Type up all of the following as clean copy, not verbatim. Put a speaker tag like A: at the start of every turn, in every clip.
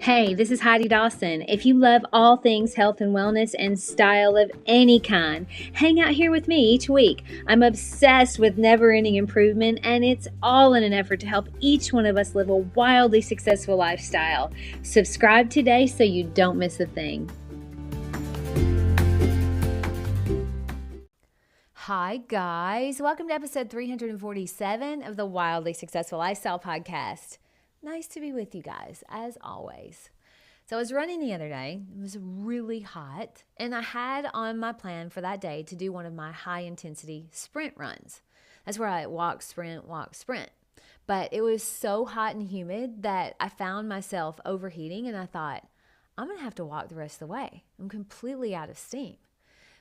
A: Hey, this is Heidi Dawson. If you love all things health and wellness and style of any kind, hang out here with me each week. I'm obsessed with never-ending improvement, and it's all in an effort to help each one of us live a wildly successful lifestyle. Subscribe today so you don't miss a thing. Hi, guys. Welcome to episode 347 of the Wildly Successful Lifestyle Podcast. Nice to be with you guys, as always. So I was running the other day. It was really hot, and I had on my plan for that day to do one of my high-intensity sprint runs. That's where I walk, sprint. But it was so hot and humid that I found myself overheating, and I thought, I'm going to have to walk the rest of the way. I'm completely out of steam.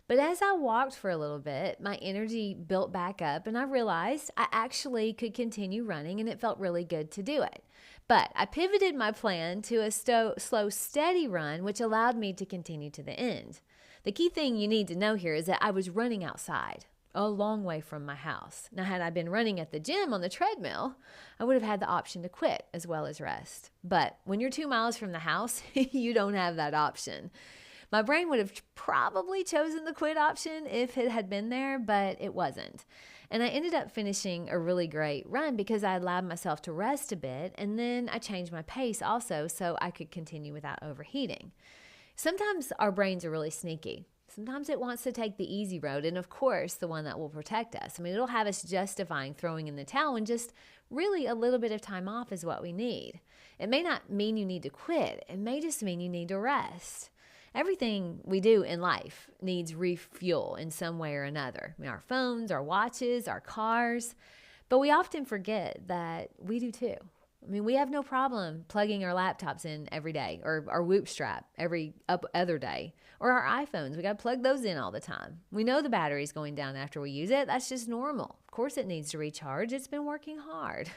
A: But as I walked for a little bit, my energy built back up, and I realized I actually could continue running, and it felt really good to do it. But I pivoted my plan to a slow, steady run, which allowed me to continue to the end. The key thing you need to know here is that I was running outside, a long way from my house. Now, had I been running at the gym on the treadmill, I would have had the option to quit as well as rest. But when you're 2 miles from the house, you don't have that option. My brain would have probably chosen the quit option if it had been there, but it wasn't. And I ended up finishing a really great run because I allowed myself to rest a bit, and then I changed my pace also so I could continue without overheating. Sometimes our brains are really sneaky. Sometimes it wants to take the easy road, and of course, the one that will protect us. I mean, it'll have us justifying throwing in the towel, and just really a little bit of time off is what we need. It may not mean you need to quit. It may just mean you need to rest. Everything we do in life needs refuel in some way or another. I mean, our phones, our watches, our cars. But we often forget that we do too. I mean, we have no problem plugging our laptops in every day, or our Whoop strap every other day, or our iPhones. We got to plug those in all the time. We know the battery's going down after we use it. That's just normal. Of course it needs to recharge. It's been working hard.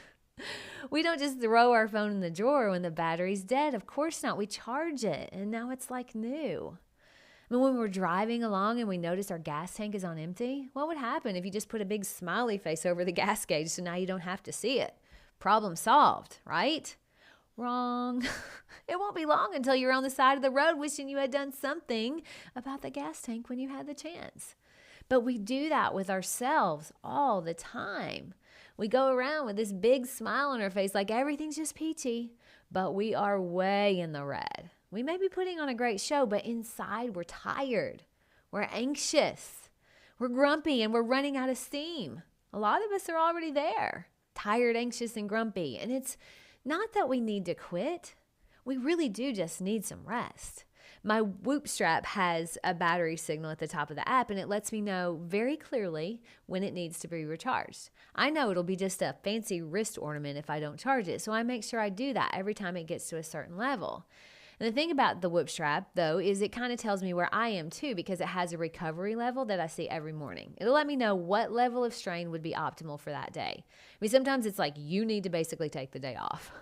A: We don't just throw our phone in the drawer when the battery's dead. Of course not. We charge it, and now it's like new. I mean, when we're driving along and we notice our gas tank is on empty, what would happen if you just put a big smiley face over the gas gauge so now you don't have to see it? Problem solved, right? Wrong. It won't be long until you're on the side of the road wishing you had done something about the gas tank when you had the chance. But we do that with ourselves all the time. We go around with this big smile on our face like everything's just peachy, but we are way in the red. We may be putting on a great show, but inside we're tired, we're anxious, we're grumpy, and we're running out of steam. A lot of us are already there, tired, anxious, and grumpy. And it's not that we need to quit. We really do just need some rest. My Whoop strap has a battery signal at the top of the app, and it lets me know very clearly when it needs to be recharged. I know it'll be just a fancy wrist ornament if I don't charge it, so I make sure I do that every time it gets to a certain level. And the thing about the Whoop strap, though, is it kind of tells me where I am, too, because it has a recovery level that I see every morning. It'll let me know what level of strain would be optimal for that day. I mean, sometimes it's like you need to basically take the day off.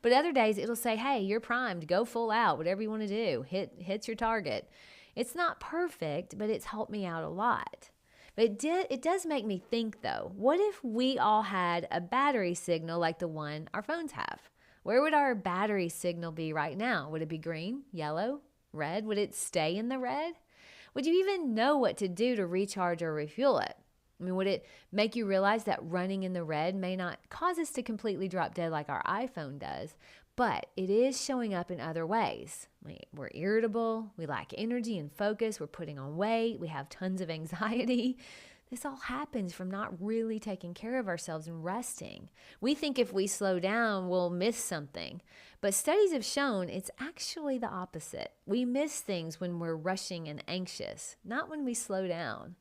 A: But other days, it'll say, hey, you're primed. Go full out, whatever you want to do. Hits your target. It's not perfect, but it's helped me out a lot. But it does make me think, though, what if we all had a battery signal like the one our phones have? Where would our battery signal be right now? Would it be green, yellow, red? Would it stay in the red? Would you even know what to do to recharge or refuel it? I mean, would it make you realize that running in the red may not cause us to completely drop dead like our iPhone does, but it is showing up in other ways. We're irritable, we lack energy and focus, we're putting on weight, we have tons of anxiety. This all happens from not really taking care of ourselves and resting. We think if we slow down, we'll miss something. But studies have shown it's actually the opposite. We miss things when we're rushing and anxious, not when we slow down.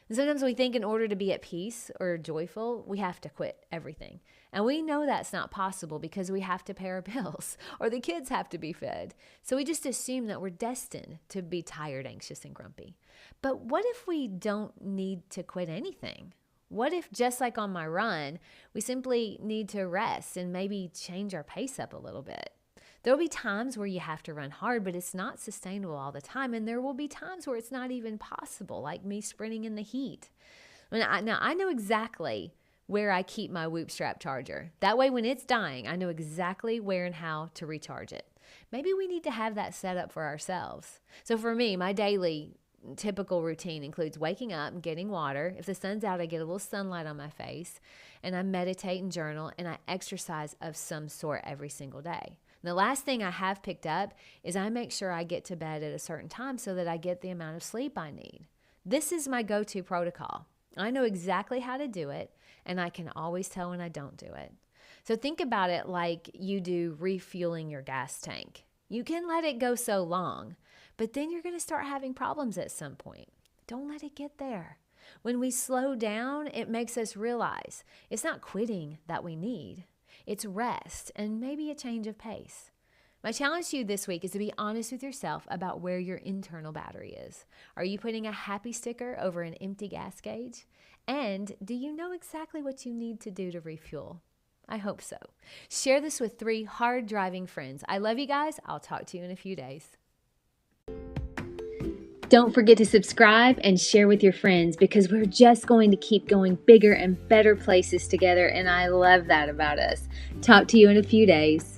A: And sometimes we think in order to be at peace or joyful, we have to quit everything. And we know that's not possible because we have to pay our bills or the kids have to be fed. So we just assume that we're destined to be tired, anxious, and grumpy. But what if we don't need to quit anything? What if, just like on my run, we simply need to rest and maybe change our pace up a little bit? There'll be times where you have to run hard, but it's not sustainable all the time. And there will be times where it's not even possible, like me sprinting in the heat. I know exactly where I keep my Whoop strap charger. That way, when it's dying, I know exactly where and how to recharge it. Maybe we need to have that set up for ourselves. So for me, my daily typical routine includes waking up and getting water. If the sun's out, I get a little sunlight on my face, and I meditate and journal, and I exercise of some sort every single day. And the last thing I have picked up is I make sure I get to bed at a certain time so that I get the amount of sleep I need. This is my go-to protocol. I know exactly how to do it, and I can always tell when I don't do it. So think about it like you do refueling your gas tank. You can let it go so long, but then you're going to start having problems at some point. Don't let it get there. When we slow down, it makes us realize it's not quitting that we need. It's rest and maybe a change of pace. My challenge to you this week is to be honest with yourself about where your internal battery is. Are you putting a happy sticker over an empty gas gauge? And do you know exactly what you need to do to refuel? I hope so. Share this with 3 hard driving friends. I love you guys. I'll talk to you in a few days. Don't forget to subscribe and share with your friends, because we're just going to keep going bigger and better places together, and I love that about us. Talk to you in a few days.